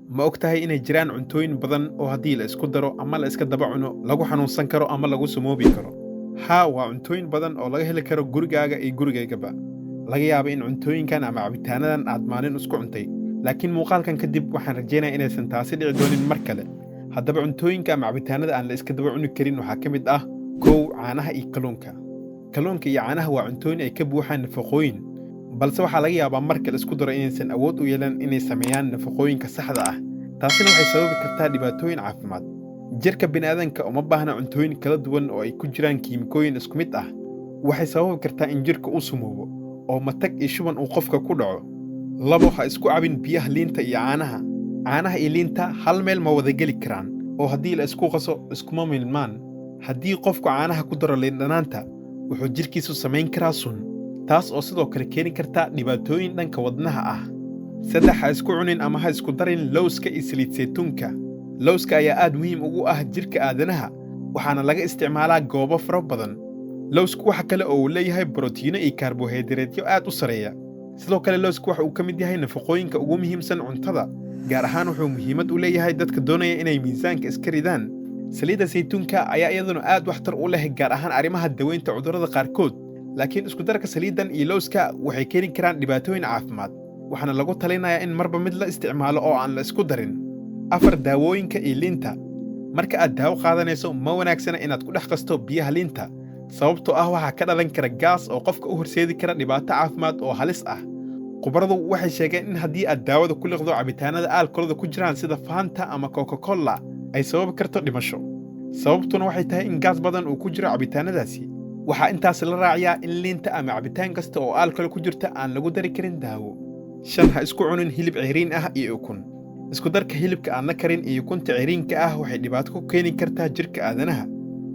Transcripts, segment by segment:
Ma ogtahay inay jiraan cuntooyin badan oo haddii la isku daro ama la iska daba cuno lagu xanuunsan karo ama lagu sumoobi karo? Haa, waa cuntooyin badan oo laga heli karo gurigaaga iyo gurigaygaba. Laga yaabo in cuntooyinkan ama cabitaanadan aad maalin isku cuntay, laakiin muuqaalkan kadib waxaan rajaynayaa inaysan taasi dhici doonin mar kale. Haddaba cuntooyinka ama cabitaanada aan la iska daba cuni karin waxaa ka mid ah caanaha iyo kalluunka. Kalluunka iyo caanaha waa cuntooyin ay ka buuxaan nafaqooyin, balse waxaa laga yaabaa marka la isku daro inaysan awood u yeelan inay sameeyaan nafaqooyinka saxda ah. Taasina waxay sababi kartaa dhibaatooyin caafimaad. Jirka bini'aadanka uma baahna cuntooyin kala duwan oo ay ku jiraan kiimikooyin isku mid ah. Waxay sababi kartaa in jirka uu sumoobo oo matag iyo shuban uu qofka ku dhaco. Labo, ha isku cabin biyaha liinta iyo caanaha. Caanaha iyo liinta hal meel ma wada geli karaan, oo haddii la isku qaso iskuma milmaan. Haddii qofku caanaha ku daro liin dhanaanta, wuxuu jirkiisu samayn karaa sun, taas oo sidoo kale keeni karta dhibaatooyin dhanka wadnaha ah. Saddex, ha isku cunin ama ha isku darin lowska iyo saliid saytuunka. Lowska ayaa aad muhiim ugu ah jirka aadanaha, waxaana laga isticmaalaa goobo fara badan. Lowsku waxa kale oo uu leeyahay borotiino iyo karbohaydraytyo aad u sareeya. Sidoo kale lowsku waxa uu ka mid yahay nafaqooyinka ugu muhiimsan cuntada, gaar ahaan wuxuu muhiimad u leeyahay dadka doonaya inay miisaanka iska ridaan. Saliidda saytuunka ayaa iyaduna aad waxtar u leh gaar ahaan arrimaha daweynta cudurrada qaarkood, laakiin isku darka saliiddan iyo lowska waxay keeni karaan dhibaatooyin caafimaad, waxaana lagu talinayaa in marba mid la isticmaalo oo aan la isku darin. Afar, daawooyinka iyo liinta. Marka aad daawo qaadanayso, ma wanaagsana inaad ku dhex qasto biyaha liinta, sababtoo ah waxaa ka dhalan kara gaas oo qofka u horseedi kara dhibaato caafimaad oo halis ah. Khubaradu waxay sheegeen in haddii aad daawada ku liqdo cabitaanada aalkolada ku jiraan sida Fanta ama Coca-Cola ay sababi karto dhimasho. Sababtuna waxay tahay in gaas badan uu ku jiro cabitaanadaasi. Waxaa intaas la raaciyaa in liinta ama cabitaan kasta oo aalkol ku jirta aan lagu dari karin daawo. 5, ha isku cunin hilib ceyriin ah iyo ukun. Isku darka hilibka aan la karin iyo ukunta ceyriinka ah waxay dhibaato ku keeni kartaa jirka aadanaha.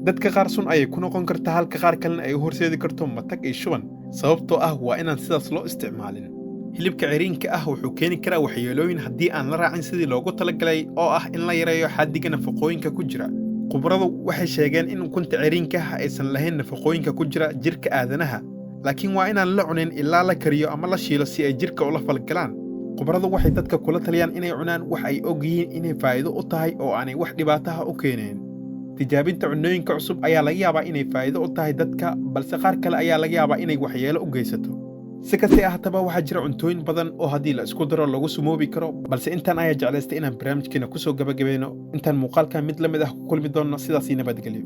Dadka qaar sun ayay ku noqon kartaa halka qaar kalena ay u horseedi karto matag iyo shuban. Sababtoo ah waa inaan sidaas loo isticmaalin. Hilibka ceyriinka ah wuxuu keeni karaa waxyeelooyin haddii aan la raacin sidii loogu talagalay oo ah in la yareeyo xaddiga nafaqooyinka ku jira. Khubaradu waxay sheegeen in ukunta ceyriinka ah aysan lahayn nafaqooyinka ku jira jirka aadanaha, laakiin waa inaan la cunin ilaa la kariyo ama la shiilo si ay jirka ula falgalaan. Khubaradu waxay dadka kula taliyaan inay cunaan wax ay og yihiin inay faa'iido u tahay oo aanay wax dhibaato ah u keenayn. Tijaabinta cunnooyinka cusub ayaa laga yaabaa inay faa'iido u tahay dadka, balse qaar kale ayaa laga yaabaa inay waxyeelo u geysato. Si kastaba ahaataba, waxaa jira cuntooyin badan oo haddii la isku daro lagu sumoobi karo, balse intaan ayaa jeclaystay inaan barnaamijkeena ku soo gabagabayno. Intaan muuqaalkan mid la mid ah ku kulmi doonno, sidaas nabadgelyo.